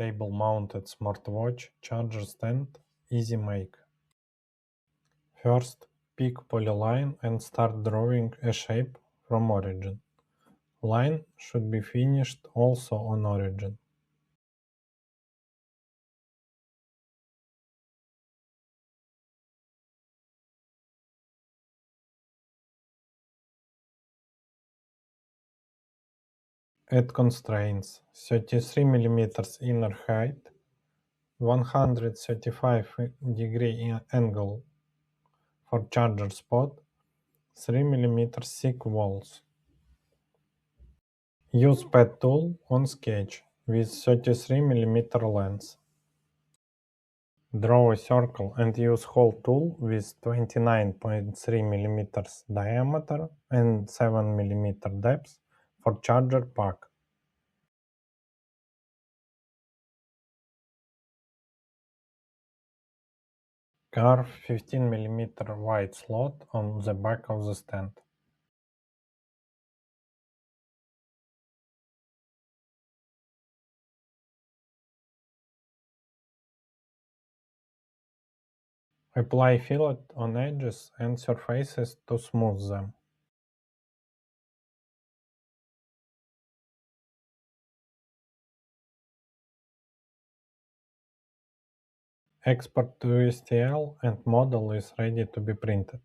table-mounted smartwatch charger stand easy make. First, pick polyline and start drawing a shape from origin. Line should be finished also on origin. Add constraints: 33 mm inner height, 135-degree angle for charger spot, 3 mm thick walls. Use pad tool on sketch with 33 mm lens. Draw a circle and use hole tool with 29.3 mm diameter and 7 mm depth for charger pack. Carve 15 mm wide slot on the back of the stand. Apply fillet on edges and surfaces to smooth them. Export to STL and model is ready to be printed.